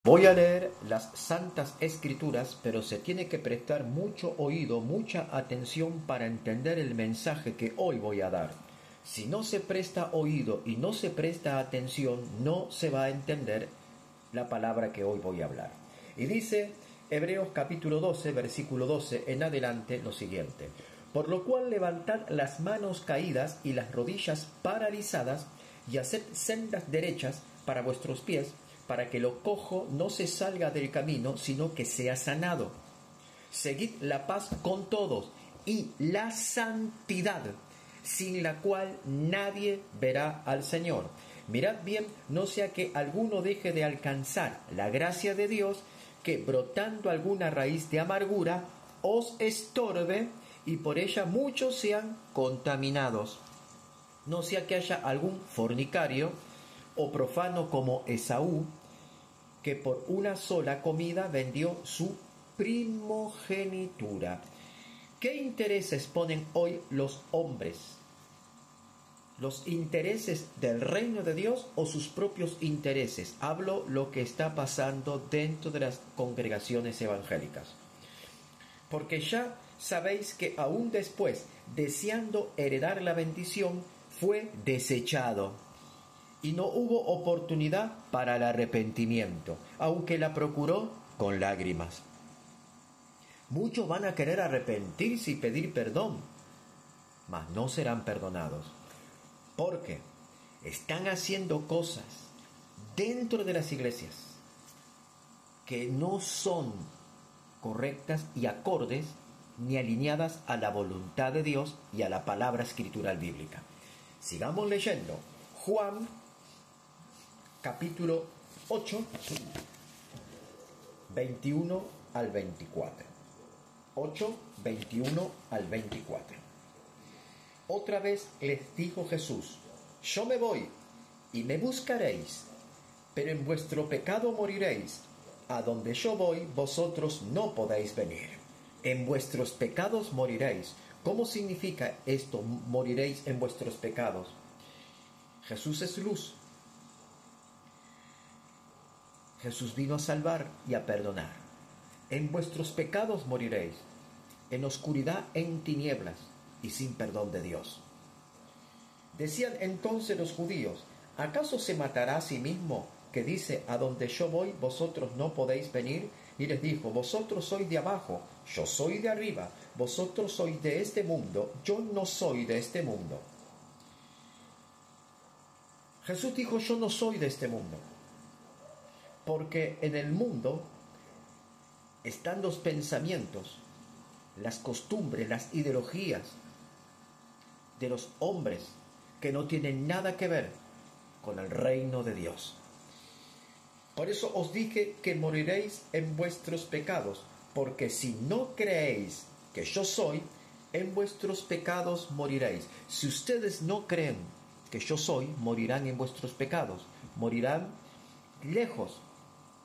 Voy a leer las Santas Escrituras, pero se tiene que prestar mucho oído, mucha atención para entender el mensaje que hoy voy a dar. Si no se presta oído y no se presta atención, no se va a entender la palabra que hoy voy a hablar. Y dice Hebreos capítulo 12, versículo 12 en adelante lo siguiente: por lo cual levantad las manos caídas y las rodillas paralizadas, y haced sendas derechas para vuestros pies, para que lo cojo no se salga del camino, sino que sea sanado. Seguid la paz con todos y la santidad, sin la cual nadie verá al Señor. Mirad bien, no sea que alguno deje de alcanzar la gracia de Dios, que brotando alguna raíz de amargura os estorbe, y por ella muchos sean contaminados. No sea que haya algún fornicario o profano como Esaú, que por una sola comida vendió su primogenitura. ¿Qué intereses ponen hoy los hombres? ¿Los intereses del reino de Dios o sus propios intereses? Hablo lo que está pasando dentro de las congregaciones evangélicas. Porque ya sabéis que aún después, deseando heredar la bendición, fue desechado, y no hubo oportunidad para el arrepentimiento, aunque la procuró con lágrimas. Muchos van a querer arrepentirse y pedir perdón, mas no serán perdonados, porque están haciendo cosas dentro de las iglesias que no son correctas y acordes ni alineadas a la voluntad de Dios y a la palabra escritural bíblica. Sigamos leyendo. Juan capítulo 8, 21 al 24. 8, 21 al 24. Otra vez les dijo Jesús: yo me voy, y me buscaréis, pero en vuestro pecado moriréis. A donde yo voy, vosotros no podéis venir. En vuestros pecados moriréis. ¿Cómo significa esto, moriréis en vuestros pecados? Jesús es luz. Jesús vino a salvar y a perdonar. En vuestros pecados moriréis, en oscuridad, en tinieblas y sin perdón de Dios. Decían entonces los judíos: ¿acaso se matará a sí mismo, que dice: a donde yo voy, vosotros no podéis venir? Y les dijo: vosotros sois de abajo, yo soy de arriba. Vosotros sois de este mundo, yo no soy de este mundo. Jesús dijo: yo no soy de este mundo, porque en el mundo están los pensamientos, las costumbres, las ideologías de los hombres que no tienen nada que ver con el reino de Dios. Por eso os dije que moriréis en vuestros pecados, porque si no creéis que yo soy, en vuestros pecados moriréis. Si ustedes no creen que yo soy, morirán en vuestros pecados, morirán lejos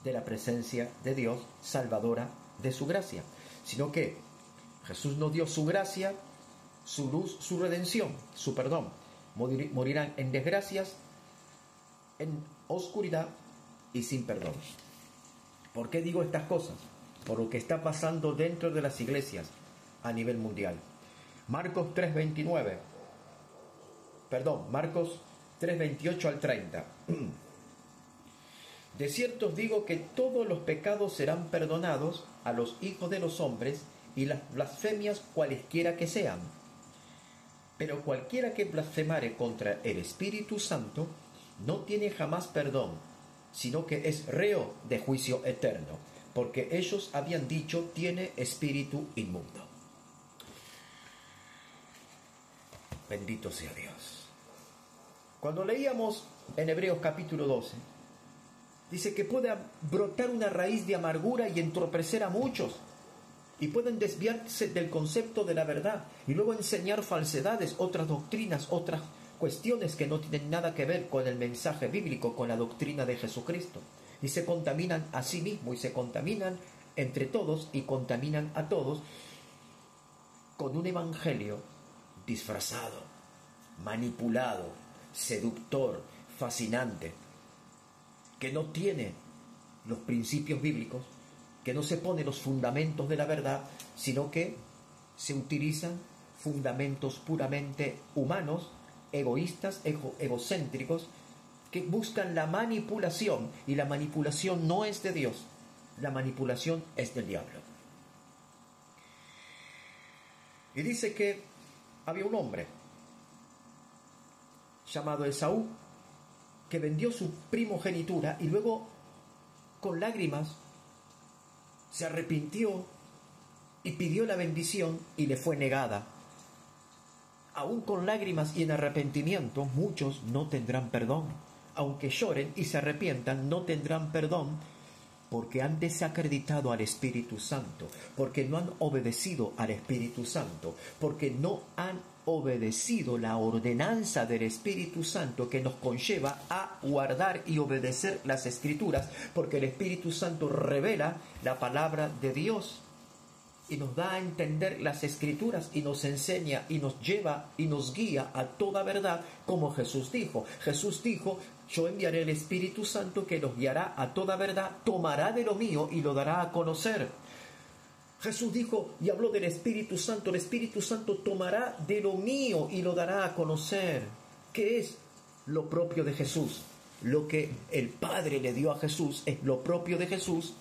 de la presencia de Dios salvadora de su gracia, sino que Jesús nos dio su gracia, su luz, su redención, su perdón. Morirán en desgracias, en oscuridad y sin perdón. ¿Por qué digo estas cosas? Por lo que está pasando dentro de las iglesias a nivel mundial. Marcos 3:28 al 30. De cierto os digo que todos los pecados serán perdonados a los hijos de los hombres, y las blasfemias cualesquiera que sean. Pero cualquiera que blasfemare contra el Espíritu Santo no tiene jamás perdón, sino que es reo de juicio eterno, porque ellos habían dicho: tiene espíritu inmundo. Bendito sea Dios. Cuando leíamos en Hebreos capítulo 12, dice que puede brotar una raíz de amargura y entorpecer a muchos, y pueden desviarse del concepto de la verdad y luego enseñar falsedades, otras doctrinas, otras cuestiones que no tienen nada que ver con el mensaje bíblico, con la doctrina de Jesucristo, y se contaminan a sí mismos y se contaminan entre todos y contaminan a todos con un evangelio disfrazado, manipulado, seductor, fascinante, que no tiene los principios bíblicos, que no se ponen los fundamentos de la verdad, sino que se utilizan fundamentos puramente humanos, egoístas, egocéntricos, que buscan la manipulación, y la manipulación no es de Dios, la manipulación es del diablo. Y dice que había un hombre llamado Esaú, que vendió su primogenitura y luego con lágrimas se arrepintió y pidió la bendición y le fue negada. Aún con lágrimas y en arrepentimiento, muchos no tendrán perdón. Aunque lloren y se arrepientan, no tendrán perdón, porque han desacreditado al Espíritu Santo, porque no han obedecido al Espíritu Santo, porque no han obedecido la ordenanza del Espíritu Santo que nos conlleva a guardar y obedecer las Escrituras, porque el Espíritu Santo revela la palabra de Dios y nos da a entender las Escrituras y nos enseña y nos lleva y nos guía a toda verdad, como Jesús dijo. Jesús dijo: yo enviaré el Espíritu Santo que los guiará a toda verdad, tomará de lo mío y lo dará a conocer. Jesús dijo y habló del Espíritu Santo: el Espíritu Santo tomará de lo mío y lo dará a conocer. ¿Qué es lo propio de Jesús? Lo que el Padre le dio a Jesús es lo propio de Jesús.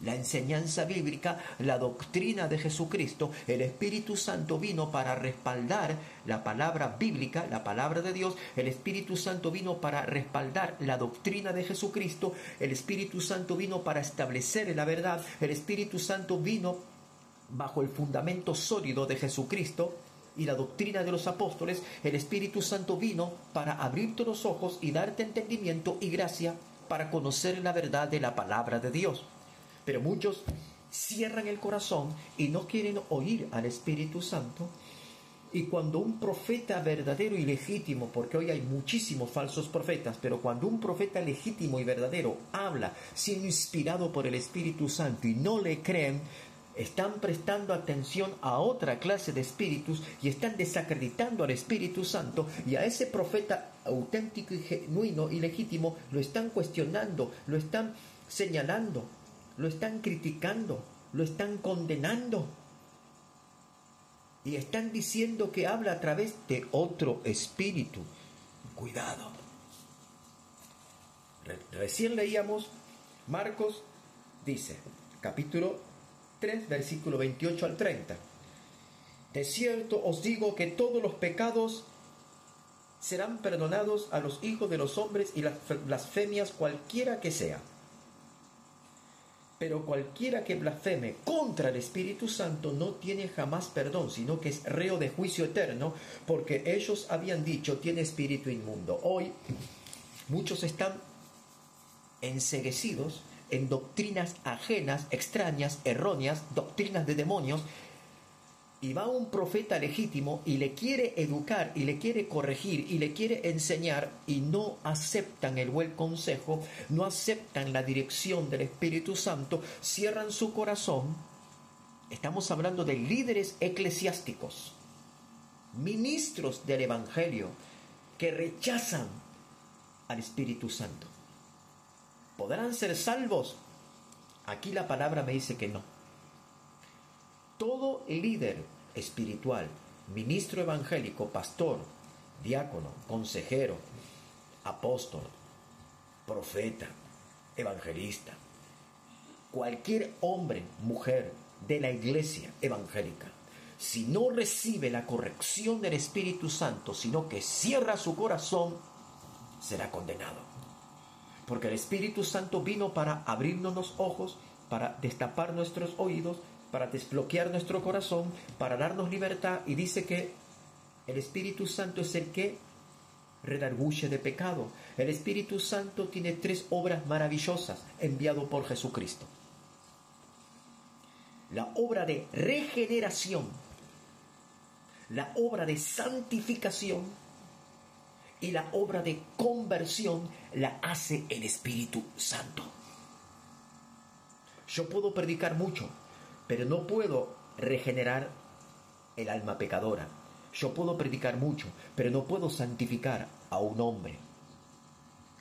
La enseñanza bíblica, la doctrina de Jesucristo. El Espíritu Santo vino para respaldar la palabra bíblica, la palabra de Dios. El Espíritu Santo vino para respaldar la doctrina de Jesucristo. El Espíritu Santo vino para establecer la verdad. El Espíritu Santo vino bajo el fundamento sólido de Jesucristo y la doctrina de los apóstoles. El Espíritu Santo vino para abrirte los ojos y darte entendimiento y gracia para conocer la verdad de la palabra de Dios. Pero muchos cierran el corazón y no quieren oír al Espíritu Santo. Y cuando un profeta verdadero y legítimo, porque hoy hay muchísimos falsos profetas, pero cuando un profeta legítimo y verdadero habla siendo inspirado por el Espíritu Santo y no le creen, están prestando atención a otra clase de espíritus y están desacreditando al Espíritu Santo, y a ese profeta auténtico y genuino y legítimo lo están cuestionando, lo están señalando, lo están criticando, lo están condenando y están diciendo que habla a través de otro espíritu. Cuidado. Recién leíamos Marcos, dice, capítulo 3, versículo 28 al 30. De cierto os digo que todos los pecados serán perdonados a los hijos de los hombres y las blasfemias cualquiera que sea. Pero cualquiera que blasfeme contra el Espíritu Santo no tiene jamás perdón, sino que es reo de juicio eterno, porque ellos habían dicho: tiene espíritu inmundo. Hoy muchos están enceguecidos en doctrinas ajenas, extrañas, erróneas, doctrinas de demonios, y va un profeta legítimo y le quiere educar y le quiere corregir y le quiere enseñar, y no aceptan el buen consejo, no aceptan la dirección del Espíritu Santo, cierran su corazón. Estamos hablando de líderes eclesiásticos, ministros del Evangelio, que rechazan al Espíritu Santo. ¿Podrán ser salvos? Aquí la palabra me dice que no. Todo líder espiritual, ministro evangélico, pastor, diácono, consejero, apóstol, profeta, evangelista, cualquier hombre, mujer de la iglesia evangélica, si no recibe la corrección del Espíritu Santo, sino que cierra su corazón, será condenado. Porque el Espíritu Santo vino para abrirnos los ojos, para destapar nuestros oídos, para desbloquear nuestro corazón, para darnos libertad, y dice que el Espíritu Santo es el que redarguye de pecado. El Espíritu Santo tiene 3 obras maravillosas enviado por Jesucristo: la obra de regeneración, la obra de santificación y la obra de conversión la hace el Espíritu Santo. Yo puedo predicar mucho, pero no puedo regenerar el alma pecadora. Yo puedo predicar mucho, pero no puedo santificar a un hombre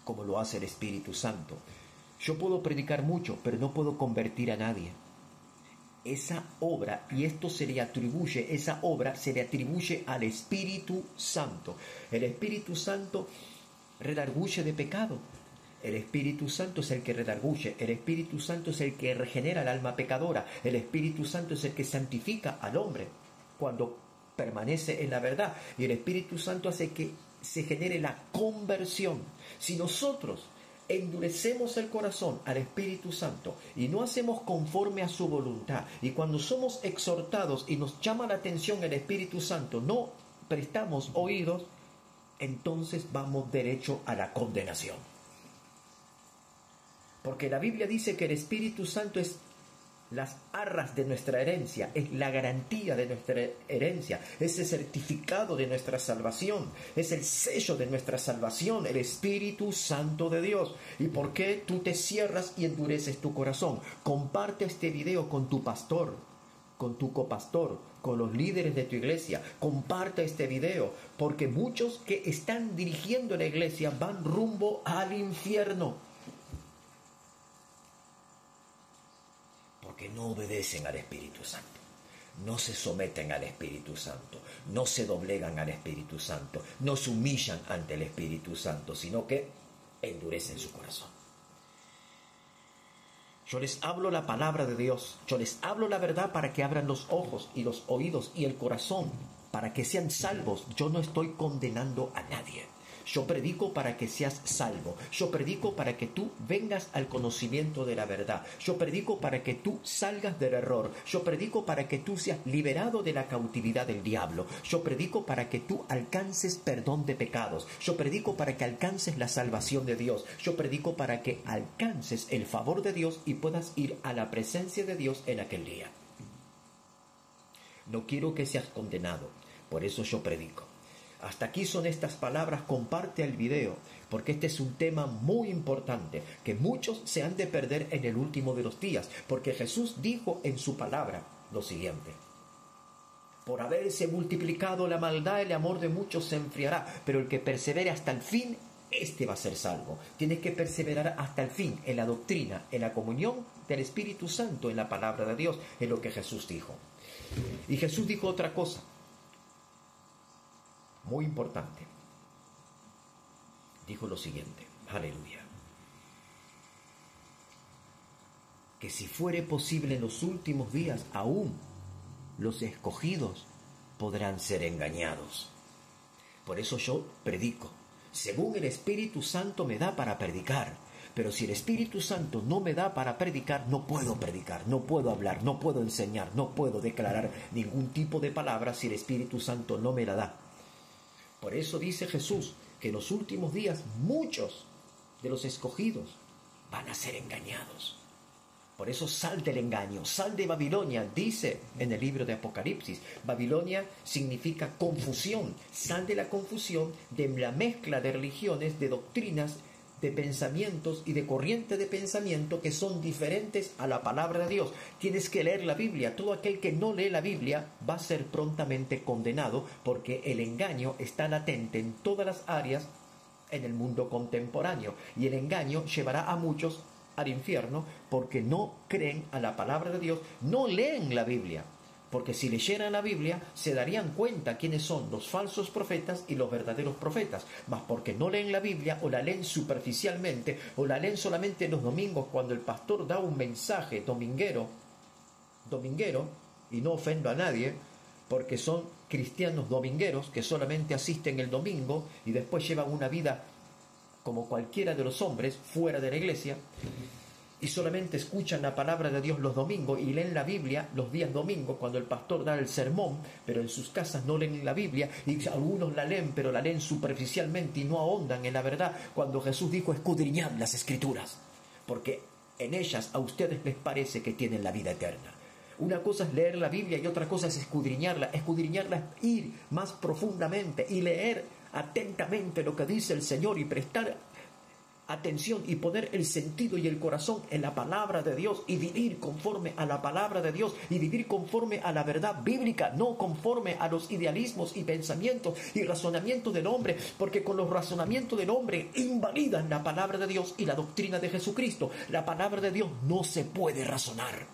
como lo hace el Espíritu Santo. Yo puedo predicar mucho, pero no puedo convertir a nadie. Esa obra, y esto esa obra se le atribuye al Espíritu Santo. El Espíritu Santo redarguye de pecado. El Espíritu Santo es el que redarguye. El Espíritu Santo es el que regenera el alma pecadora. El Espíritu Santo es el que santifica al hombre cuando permanece en la verdad. Y el Espíritu Santo hace que se genere la conversión. Si nosotros endurecemos el corazón al Espíritu Santo y no hacemos conforme a su voluntad, y cuando somos exhortados y nos llama la atención el Espíritu Santo, no prestamos oídos, entonces vamos derecho a la condenación. Porque la Biblia dice que el Espíritu Santo es las arras de nuestra herencia, es la garantía de nuestra herencia, es el certificado de nuestra salvación, es el sello de nuestra salvación, el Espíritu Santo de Dios. ¿Y por qué tú te cierras y endureces tu corazón? Comparte este video con tu pastor, con tu copastor, con los líderes de tu iglesia. Comparte este video, porque muchos que están dirigiendo la iglesia van rumbo al infierno. Que no obedecen al Espíritu Santo, no se someten al Espíritu Santo, no se doblegan al Espíritu Santo, no se humillan ante el Espíritu Santo, sino que endurecen su corazón. Yo les hablo la palabra de Dios, yo les hablo la verdad para que abran los ojos y los oídos y el corazón, para que sean salvos. Yo no estoy condenando a nadie. Yo predico para que seas salvo. Yo predico para que tú vengas al conocimiento de la verdad. Yo predico para que tú salgas del error. Yo predico para que tú seas liberado de la cautividad del diablo. Yo predico para que tú alcances perdón de pecados. Yo predico para que alcances la salvación de Dios. Yo predico para que alcances el favor de Dios y puedas ir a la presencia de Dios en aquel día. No quiero que seas condenado. Por eso yo predico. Hasta aquí son estas palabras. Comparte el video, porque este es un tema muy importante que muchos se han de perder en el último de los días, porque Jesús dijo en su palabra lo siguiente: por haberse multiplicado la maldad, el amor de muchos se enfriará, pero el que persevere hasta el fin, este va a ser salvo. Tienes que perseverar hasta el fin en la doctrina, en la comunión del Espíritu Santo, en la palabra de Dios, en lo que Jesús dijo. Y Jesús dijo otra cosa muy importante. Dijo lo siguiente, aleluya: que si fuere posible en los últimos días, aún los escogidos podrán ser engañados. Por eso yo predico, según el Espíritu Santo me da para predicar. Pero si el Espíritu Santo no me da para predicar, no puedo predicar, no puedo hablar, no puedo enseñar, no puedo declarar ningún tipo de palabra si el Espíritu Santo no me la da. Por eso dice Jesús que en los últimos días muchos de los escogidos van a ser engañados. Por eso sal del engaño, sal de Babilonia, dice en el libro de Apocalipsis. Babilonia significa confusión. Sal de la confusión, de la mezcla de religiones, de doctrinas, de pensamientos y de corrientes de pensamiento que son diferentes a la palabra de Dios. Tienes que leer la Biblia. Todo aquel que no lee la Biblia va a ser prontamente condenado, porque el engaño está latente en todas las áreas en el mundo contemporáneo, y el engaño llevará a muchos al infierno porque no creen a la palabra de Dios, no leen la Biblia. Porque si leyeran la Biblia, se darían cuenta quiénes son los falsos profetas y los verdaderos profetas. Mas porque no leen la Biblia, o la leen superficialmente, o la leen solamente los domingos cuando el pastor da un mensaje dominguero, y no ofendo a nadie, porque son cristianos domingueros que solamente asisten el domingo y después llevan una vida como cualquiera de los hombres fuera de la iglesia, y solamente escuchan la palabra de Dios los domingos y leen la Biblia los días domingos cuando el pastor da el sermón, pero en sus casas no leen la Biblia, y algunos la leen, pero la leen superficialmente y no ahondan en la verdad, cuando Jesús dijo: escudriñad las Escrituras, porque en ellas a ustedes les parece que tienen la vida eterna. Una cosa es leer la Biblia y otra cosa es escudriñarla. Escudriñarla es ir más profundamente y leer atentamente lo que dice el Señor y prestar atención y poner el sentido y el corazón en la palabra de Dios y vivir conforme a la palabra de Dios y vivir conforme a la verdad bíblica, no conforme a los idealismos y pensamientos y razonamientos del hombre, porque con los razonamientos del hombre invalidan la palabra de Dios y la doctrina de Jesucristo. La palabra de Dios no se puede razonar,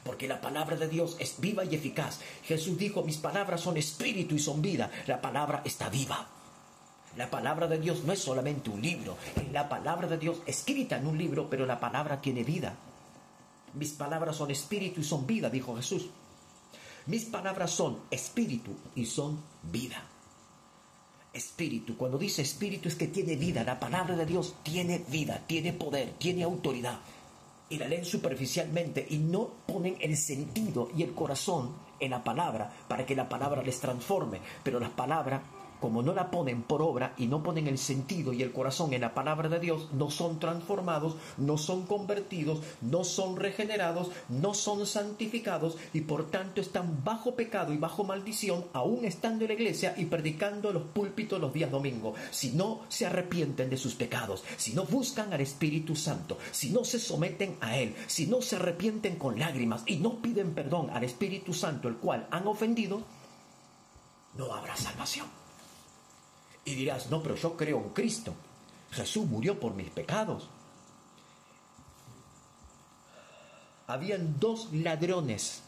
porque la palabra de Dios es viva y eficaz. Jesús dijo: mis palabras son espíritu y son vida. La palabra está viva. La palabra de Dios no es solamente un libro, es la palabra de Dios escrita en un libro, pero la palabra tiene vida. Mis palabras son espíritu y son vida, dijo Jesús. Mis palabras son espíritu y son vida. Espíritu, cuando dice espíritu es que tiene vida. La palabra de Dios tiene vida, tiene poder, tiene autoridad. Y la leen superficialmente y no ponen el sentido y el corazón en la palabra para que la palabra les transforme. Pero las palabras, como no la ponen por obra y no ponen el sentido y el corazón en la palabra de Dios, no son transformados, no son convertidos, no son regenerados, no son santificados y por tanto están bajo pecado y bajo maldición, aún estando en la iglesia y predicando en los púlpitos los días domingos. Si no se arrepienten de sus pecados, si no buscan al Espíritu Santo, si no se someten a Él, si no se arrepienten con lágrimas y no piden perdón al Espíritu Santo, el cual han ofendido, no habrá salvación. Y dirás: no, pero yo creo en Cristo. Jesús murió por mis pecados. Habían dos ladrones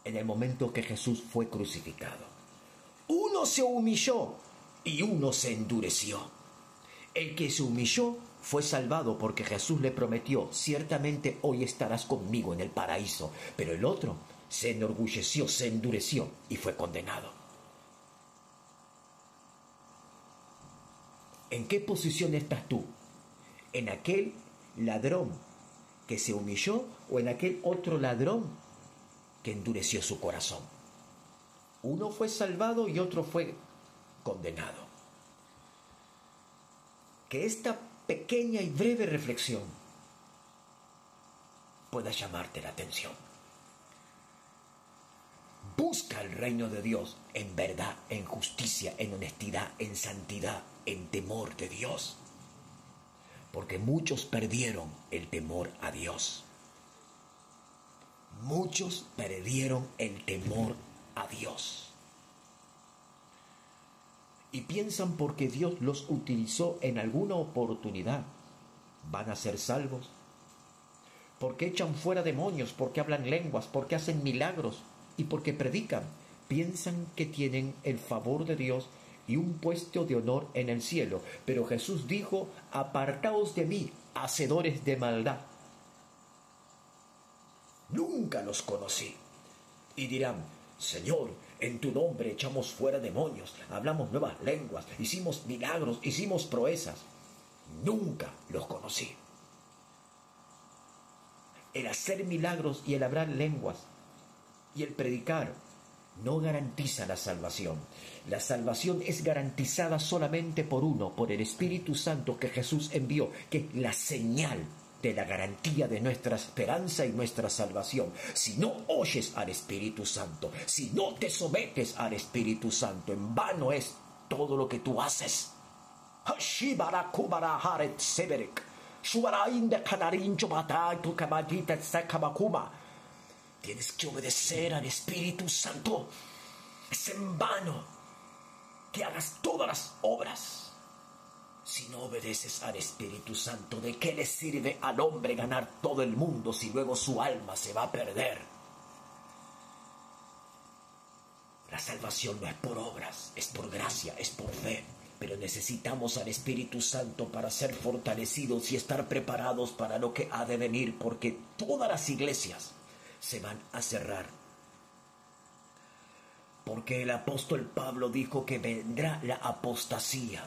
en el momento que Jesús fue crucificado. Uno se humilló y uno se endureció. El que se humilló fue salvado porque Jesús le prometió: ciertamente hoy estarás conmigo en el paraíso. Pero el otro se enorgulleció, se endureció y fue condenado. ¿En qué posición estás tú? ¿En aquel ladrón que se humilló o en aquel otro ladrón que endureció su corazón? Uno fue salvado y otro fue condenado. Que esta pequeña y breve reflexión pueda llamarte la atención. Busca el reino de Dios en verdad, en justicia, en honestidad, en santidad, en temor de Dios. Porque muchos perdieron el temor a Dios. Muchos perdieron el temor a Dios. Y piensan porque Dios los utilizó en alguna oportunidad, van a ser salvos. Porque echan fuera demonios, porque hablan lenguas, porque hacen milagros y porque predican. Piensan que tienen el favor de Dios y un puesto de honor en el cielo. Pero Jesús dijo: apartaos de mí, hacedores de maldad. Nunca los conocí. Y dirán: Señor, en tu nombre echamos fuera demonios, hablamos nuevas lenguas, hicimos milagros, hicimos proezas. Nunca los conocí. El hacer milagros y el hablar lenguas y el predicar no garantiza la salvación. La salvación es garantizada solamente por uno, por el Espíritu Santo que Jesús envió, que es la señal de la garantía de nuestra esperanza y nuestra salvación. Si no oyes al Espíritu Santo, si no te sometes al Espíritu Santo, en vano es todo lo que tú haces. Tienes que obedecer al Espíritu Santo. Es en vano que hagas todas las obras si no obedeces al Espíritu Santo. ¿De qué le sirve al hombre ganar todo el mundo si luego su alma se va a perder? La salvación no es por obras, es por gracia, es por fe. Pero necesitamos al Espíritu Santo para ser fortalecidos y estar preparados para lo que ha de venir, porque todas las iglesias se van a cerrar. Porque el apóstol Pablo dijo que vendrá la apostasía,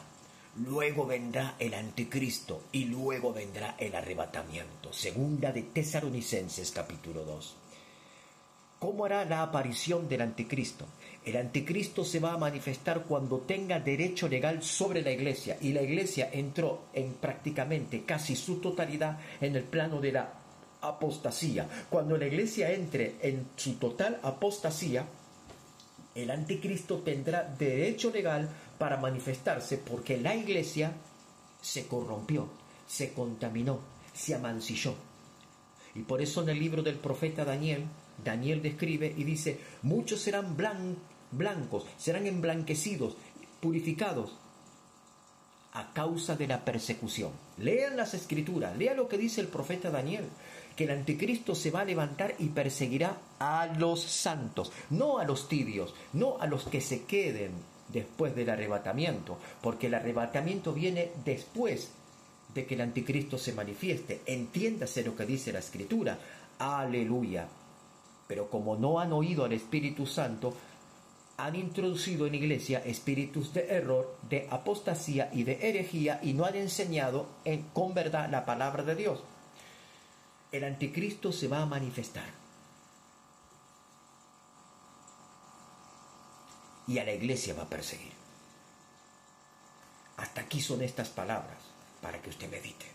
luego vendrá el anticristo y luego vendrá el arrebatamiento. Segunda de Tesalonicenses capítulo 2. ¿Cómo hará la aparición del anticristo? El anticristo se va a manifestar cuando tenga derecho legal sobre la iglesia, y la iglesia entró en prácticamente casi su totalidad en el plano de la apostasía. Cuando la iglesia entre en su total apostasía, El anticristo tendrá derecho legal para manifestarse porque la iglesia se corrompió, se contaminó, se amancilló. Y por eso en el libro del profeta Daniel, Daniel describe y dice, muchos serán blancos, serán emblanquecidos, purificados a causa de la persecución. Lean las escrituras, lean lo que dice el profeta Daniel, que el anticristo se va a levantar y perseguirá a los santos, no a los tibios, no a los que se queden después del arrebatamiento, porque el arrebatamiento viene después de que el anticristo se manifieste. Entiéndase lo que dice la escritura. Aleluya. Pero como no han oído al Espíritu Santo, han introducido en la iglesia espíritus de error, de apostasía y de herejía, y no han enseñado con verdad la palabra de Dios. El anticristo se va a manifestar. Y a la iglesia va a perseguir. Hasta aquí son estas palabras para que usted medite.